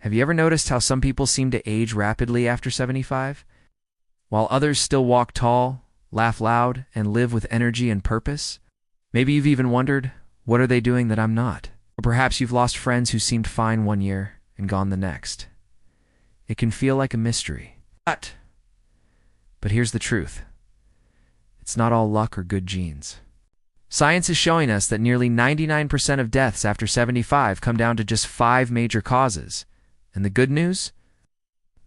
Have you ever noticed how some people seem to age rapidly after 75? While others still walk tall, laugh loud, and live with energy and purpose? Maybe you've even wondered, what are they doing that I'm not? Or perhaps you've lost friends who seemed fine one year and gone the next. It can feel like a mystery. But here's the truth. It's not all luck or good genes. Science is showing us that nearly 99% of deaths after 75 come down to just 5 major causes. And the good news?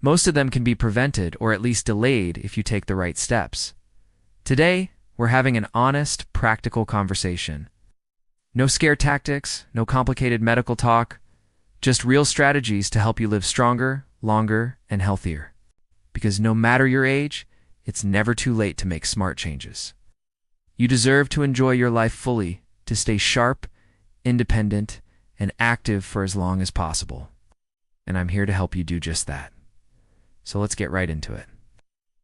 Most of them can be prevented or at least delayed if you take the right steps. Today, we're having an honest, practical conversation. No scare tactics, no complicated medical talk, just real strategies to help you live stronger, longer, and healthier. Because no matter your age, it's never too late to make smart changes. You deserve to enjoy your life fully, to stay sharp, independent, and active for as long as possible. And I'm here to help you do just that. So let's get right into it.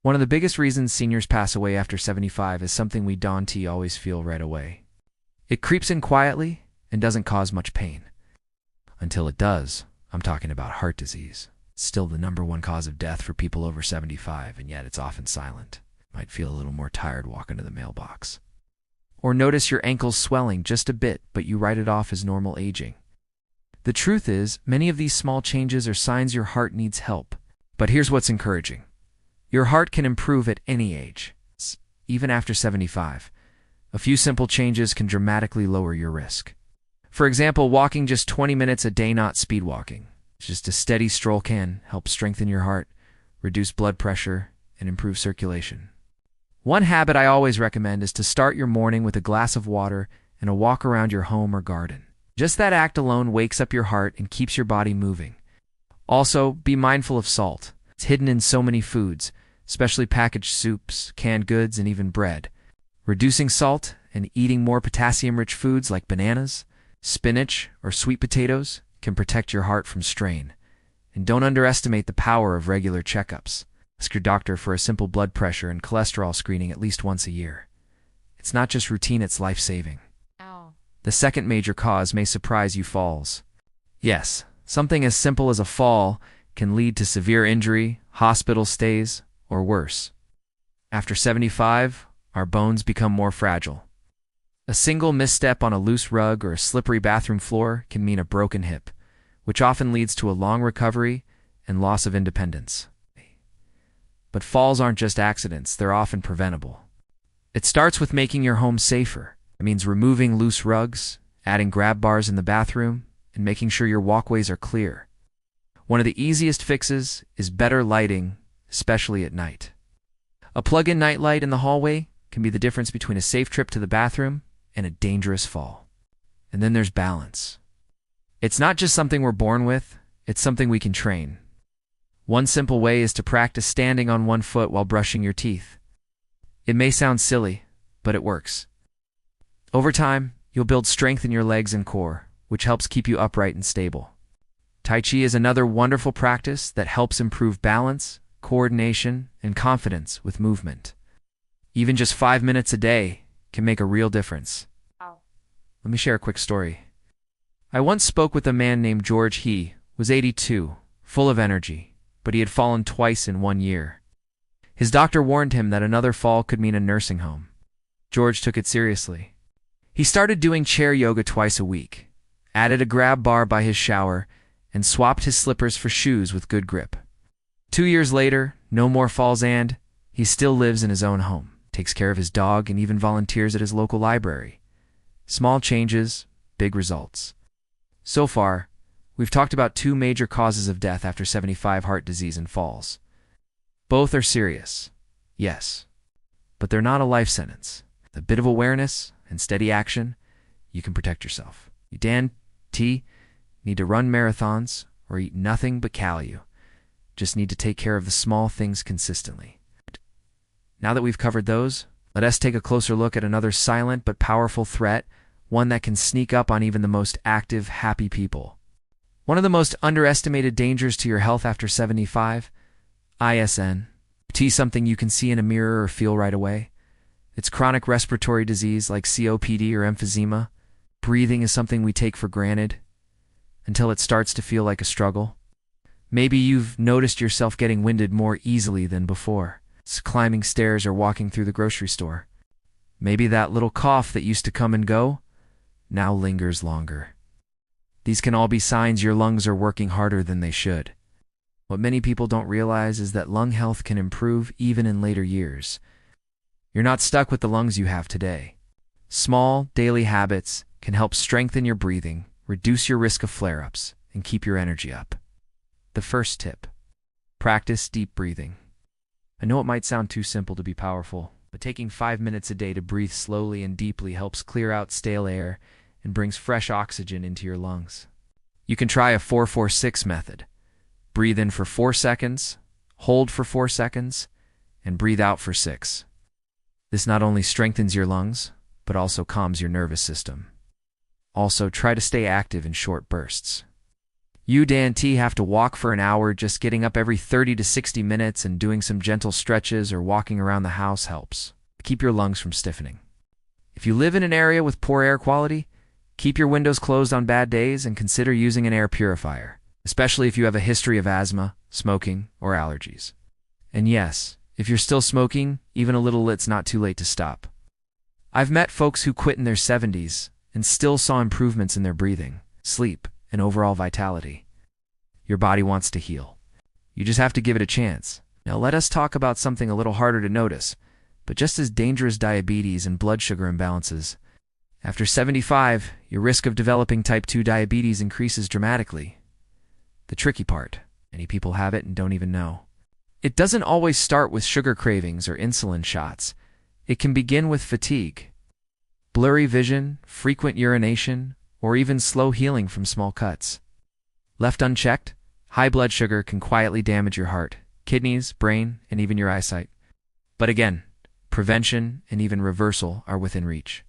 One of the biggest reasons seniors pass away after 75 is something we don't always feel right away. It creeps in quietly and doesn't cause much pain. Until it does. I'm talking about heart disease. It's still the #1 cause of death for people over 75, and yet it's often silent. You might feel a little more tired walking to the mailbox. Or notice your ankles swelling just a bit, but you write it off as normal aging. The truth is, many of these small changes are signs your heart needs help. But here's what's encouraging. Your heart can improve at any age, even after 75. A few simple changes can dramatically lower your risk. For example, walking just 20 minutes a day, not speed walking. Just a steady stroll can help strengthen your heart, reduce blood pressure, and improve circulation. One habit I always recommend is to start your morning with a glass of water and a walk around your home or garden. Just that act alone wakes up your heart and keeps your body moving. Also, be mindful of salt. It's hidden in so many foods, especially packaged soups, canned goods, and even bread. Reducing salt and eating more potassium-rich foods like bananas, spinach, or sweet potatoes can protect your heart from strain. And don't underestimate the power of regular checkups. Ask your doctor for a simple blood pressure and cholesterol screening at least once a year. It's not just routine, it's life-saving. The second major cause may surprise you: falls. Yes, something as simple as a fall can lead to severe injury, hospital stays, or worse. After 75, our bones become more fragile. A single misstep on a loose rug or a slippery bathroom floor can mean a broken hip, which often leads to a long recovery and loss of independence. But falls aren't just accidents, they're often preventable. It starts with making your home safer. It means removing loose rugs, adding grab bars in the bathroom, and making sure your walkways are clear. One of the easiest fixes is better lighting, especially at night. A plug-in nightlight in the hallway can be the difference between a safe trip to the bathroom and a dangerous fall. And then there's balance. It's not just something we're born with, it's something we can train. One simple way is to practice standing on one foot while brushing your teeth. It may sound silly, but it works. Over time, you'll build strength in your legs and core, which helps keep you upright and stable. Tai Chi is another wonderful practice that helps improve balance, coordination, and confidence with movement. Even just 5 minutes a day can make a real difference. Let me share a quick story. I once spoke with a man named George. He was 82, full of energy, but he had fallen twice in 1 year. His doctor warned him that another fall could mean a nursing home. George took it seriously. He started doing chair yoga twice a week, added a grab bar by his shower, and swapped his slippers for shoes with good grip. 2 years later, no more falls, and he still lives in his own home, takes care of his dog, and even volunteers at his local library. Small changes, big results. So far, we've talked about 2 major causes of death after 75: heart disease and falls. Both are serious, yes, but they're not a life sentence. A bit of awareness and steady action, you can protect yourself. You need to run marathons or eat nothing but calories. Just need to take care of the small things consistently. Now that we've covered those, let us take a closer look at another silent but powerful threat, one that can sneak up on even the most active, happy people. One of the most underestimated dangers to your health after 75, ISN. Something you can see in a mirror or feel right away. It's chronic respiratory disease like COPD or emphysema. Breathing is something we take for granted until it starts to feel like a struggle. Maybe you've noticed yourself getting winded more easily than before, climbing stairs or walking through the grocery store. Maybe that little cough that used to come and go now lingers longer. These can all be signs your lungs are working harder than they should. What many people don't realize is that lung health can improve even in later years. You're not stuck with the lungs you have today. Small, daily habits can help strengthen your breathing, reduce your risk of flare-ups, and keep your energy up. The first tip: practice deep breathing. I know it might sound too simple to be powerful, but taking 5 minutes a day to breathe slowly and deeply helps clear out stale air and brings fresh oxygen into your lungs. You can try a 4-4-6 method. Breathe in for 4 seconds, hold for 4 seconds, and breathe out for 6. This not only strengthens your lungs, but also calms your nervous system. Also, try to stay active in short bursts. You, Dan T, have to walk for an hour. Just getting up every 30 to 60 minutes and doing some gentle stretches or walking around the house helps keep your lungs from stiffening. If you live in an area with poor air quality, keep your windows closed on bad days and consider using an air purifier, especially if you have a history of asthma, smoking, or allergies. And yes, if you're still smoking, even a little, it's not too late to stop. I've met folks who quit in their 70s and still saw improvements in their breathing, sleep, and overall vitality. Your body wants to heal. You just have to give it a chance. Now let us talk about something a little harder to notice, but just as dangerous: diabetes and blood sugar imbalances. After 75, your risk of developing type 2 diabetes increases dramatically. The tricky part: many people have it and don't even know. It doesn't always start with sugar cravings or insulin shots. It can begin with fatigue, blurry vision, frequent urination, or even slow healing from small cuts. Left unchecked, high blood sugar can quietly damage your heart, kidneys, brain, and even your eyesight. But again, prevention and even reversal are within reach.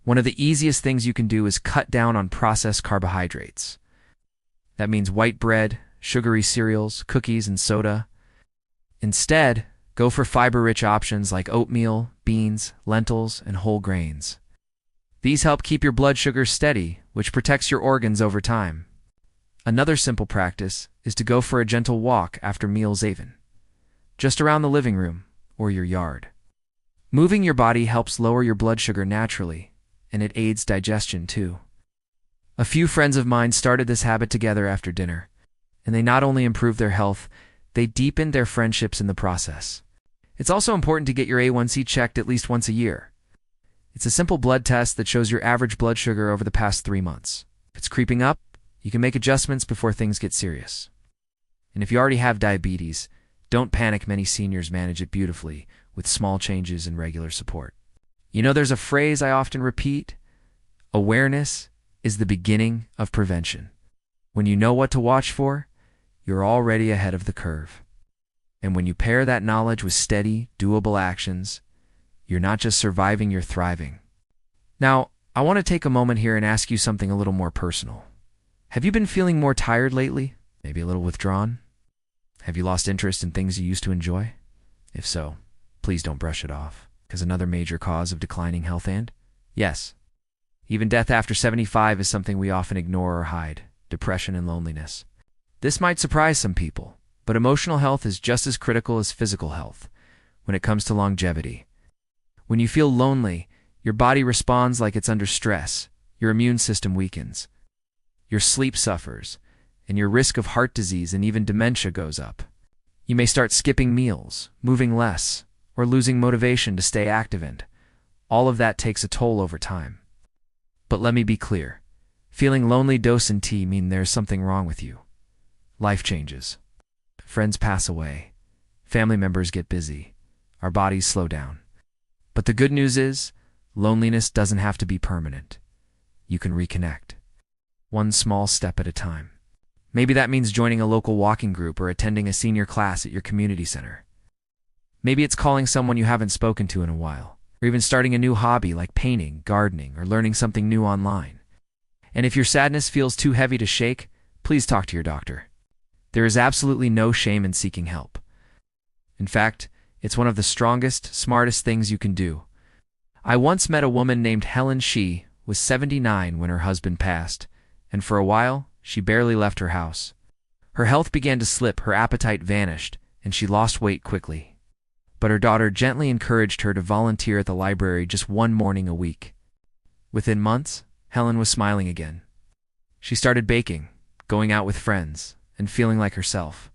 One of the easiest things you can do is cut down on processed carbohydrates. That means white bread, sugary cereals, cookies, and soda. Instead, go for fiber-rich options like oatmeal, beans, lentils, and whole grains. These help keep your blood sugar steady, which protects your organs over time. Another simple practice is to go for a gentle walk after meals, even just around the living room or your yard. Moving your body helps lower your blood sugar naturally, and it aids digestion too. A few friends of mine started this habit together after dinner, and they not only improved their health, they deepened their friendships in the process. It's also important to get your A1C checked at least once a year. It's a simple blood test that shows your average blood sugar over the past 3 months. If it's creeping up, you can make adjustments before things get serious. And if you already have diabetes, don't panic. Many seniors manage it beautifully with small changes and regular support. You know, there's a phrase I often repeat: awareness is the beginning of prevention. When you know what to watch for, you're already ahead of the curve. And when you pair that knowledge with steady, doable actions, you're not just surviving, you're thriving. Now, I want to take a moment here and ask you something a little more personal. Have you been feeling more tired lately? Maybe a little withdrawn? Have you lost interest in things you used to enjoy? If so, please don't brush it off, because another major cause of declining health and, yes, even death after 75 is something we often ignore or hide: depression and loneliness. This might surprise some people, but emotional health is just as critical as physical health when it comes to longevity. When you feel lonely, your body responds like it's under stress, your immune system weakens, your sleep suffers, and your risk of heart disease and even dementia goes up. You may start skipping meals, moving less, or losing motivation to stay active, and all of that takes a toll over time. But let me be clear: feeling lonely doesn't mean there's something wrong with you. Life changes. Friends pass away. Family members get busy. Our bodies slow down. But the good news is, loneliness doesn't have to be permanent. You can reconnect, one small step at a time. Maybe that means joining a local walking group or attending a senior class at your community center. Maybe it's calling someone you haven't spoken to in a while, or even starting a new hobby like painting, gardening, or learning something new online. And if your sadness feels too heavy to shake, please talk to your doctor. There is absolutely no shame in seeking help. In fact, it's one of the strongest, smartest things you can do. I once met a woman named Helen. She was 79 when her husband passed, and for a while, she barely left her house. Her health began to slip, her appetite vanished, and she lost weight quickly. But her daughter gently encouraged her to volunteer at the library just one morning a week. Within months, Helen was smiling again. She started baking, going out with friends, and feeling like herself.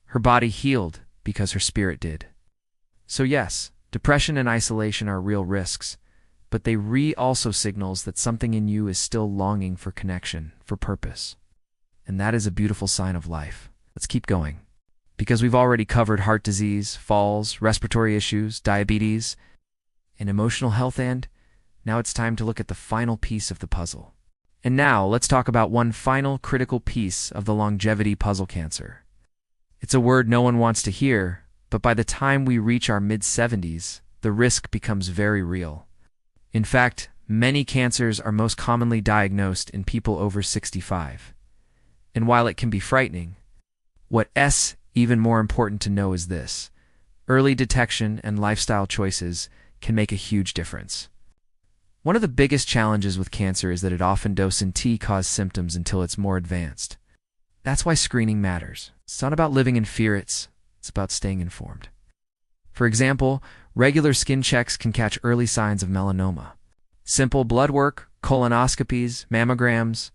Her body healed because her spirit did. So yes, depression and isolation are real risks, but they also signals that something in you is still longing for connection, for purpose. And that is a beautiful sign of life. Let's keep going. Because we've already covered heart disease, falls, respiratory issues, diabetes, and emotional health, and now it's time to look at the final piece of the puzzle. And now let's talk about one final critical piece of the longevity puzzle: cancer. It's a word no one wants to hear, but by the time we reach our mid-70s, the risk becomes very real. In fact, many cancers are most commonly diagnosed in people over 65. And while it can be frightening, what's even more important to know is this: early detection and lifestyle choices can make a huge difference. One of the biggest challenges with cancer is that it often doesn't cause symptoms until it's more advanced. That's why screening matters. It's not about living in fear, it's about staying informed. For example, regular skin checks can catch early signs of melanoma. Simple blood work, colonoscopies, mammograms,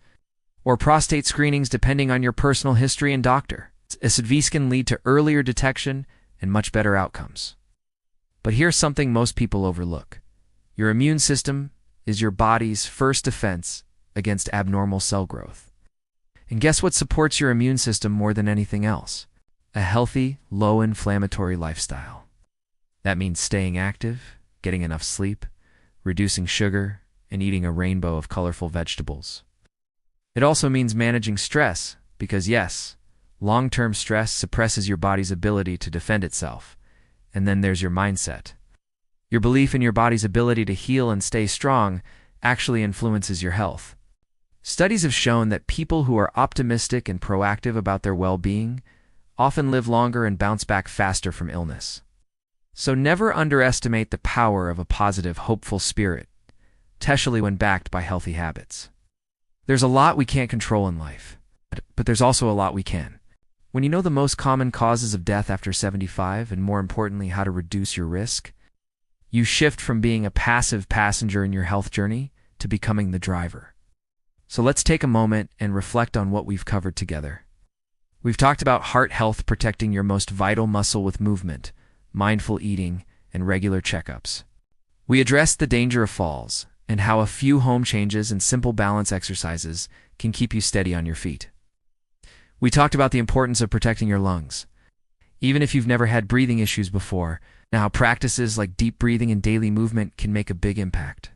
or prostate screenings, depending on your personal history and doctor. These can lead to earlier detection and much better outcomes. But here's something most people overlook. Your immune system is your body's first defense against abnormal cell growth. And guess what supports your immune system more than anything else? A healthy, low-inflammatory lifestyle. That means staying active, getting enough sleep, reducing sugar, and eating a rainbow of colorful vegetables. It also means managing stress, because yes, long-term stress suppresses your body's ability to defend itself. And then there's your mindset. Your belief in your body's ability to heal and stay strong actually influences your health. Studies have shown that people who are optimistic and proactive about their well-being often live longer and bounce back faster from illness. So never underestimate the power of a positive, hopeful spirit, especially when backed by healthy habits. There's a lot we can't control in life, but there's also a lot we can. When you know the most common causes of death after 75, and more importantly, how to reduce your risk, you shift from being a passive passenger in your health journey to becoming the driver. So let's take a moment and reflect on what we've covered together. We've talked about heart health, protecting your most vital muscle with movement, mindful eating, and regular checkups. We addressed the danger of falls and how a few home changes and simple balance exercises can keep you steady on your feet. We talked about the importance of protecting your lungs. Even if you've never had breathing issues before, now how practices like deep breathing and daily movement can make a big impact.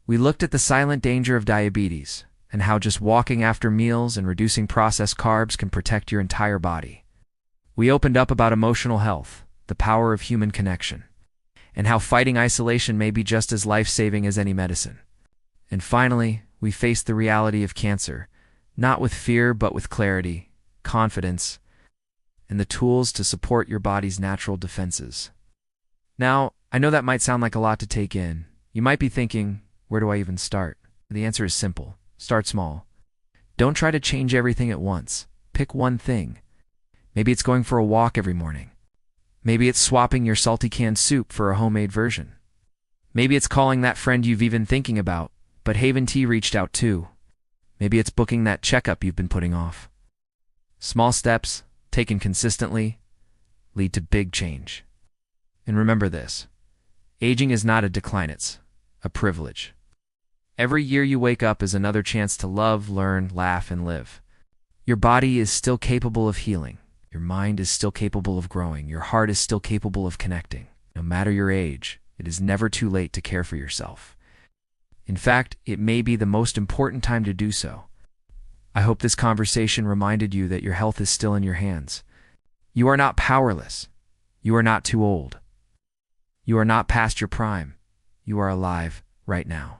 We looked at the silent danger of diabetes and how just walking after meals and reducing processed carbs can protect your entire body. We opened up about emotional health, the power of human connection, and how fighting isolation may be just as life-saving as any medicine. And finally, we faced the reality of cancer, not with fear but with clarity, confidence, and the tools to support your body's natural defenses. Now, I know that might sound like a lot to take in. You might be thinking, where do I even start? The answer is simple. Start small. Don't try to change everything at once. Pick one thing. Maybe it's going for a walk every morning. Maybe it's swapping your salty canned soup for a homemade version. Maybe it's calling that friend you've been thinking about, but Haven Tea reached out too. Maybe it's booking that checkup you've been putting off. Small steps, taken consistently, lead to big change. And remember this: aging is not a decline, it's a privilege. Every year you wake up is another chance to love, learn, laugh, and live. Your body is still capable of healing. Your mind is still capable of growing. Your heart is still capable of connecting. No matter your age, it is never too late to care for yourself. In fact, it may be the most important time to do so. I hope this conversation reminded you that your health is still in your hands. You are not powerless. You are not too old. You are not past your prime. You are alive right now.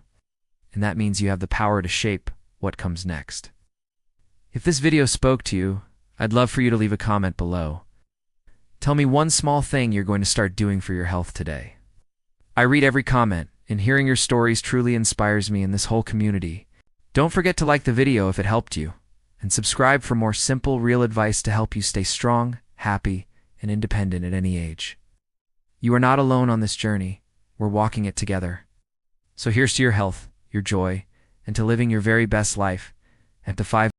And that means you have the power to shape what comes next. If this video spoke to you, I'd love for you to leave a comment below. Tell me one small thing you're going to start doing for your health today. I read every comment, and hearing your stories truly inspires me and this whole community. Don't forget to like the video if it helped you, and subscribe for more simple, real advice to help you stay strong, happy, and independent at any age. You are not alone on this journey. We're walking it together. So here's to your health, your joy, and to living your very best life, and to 5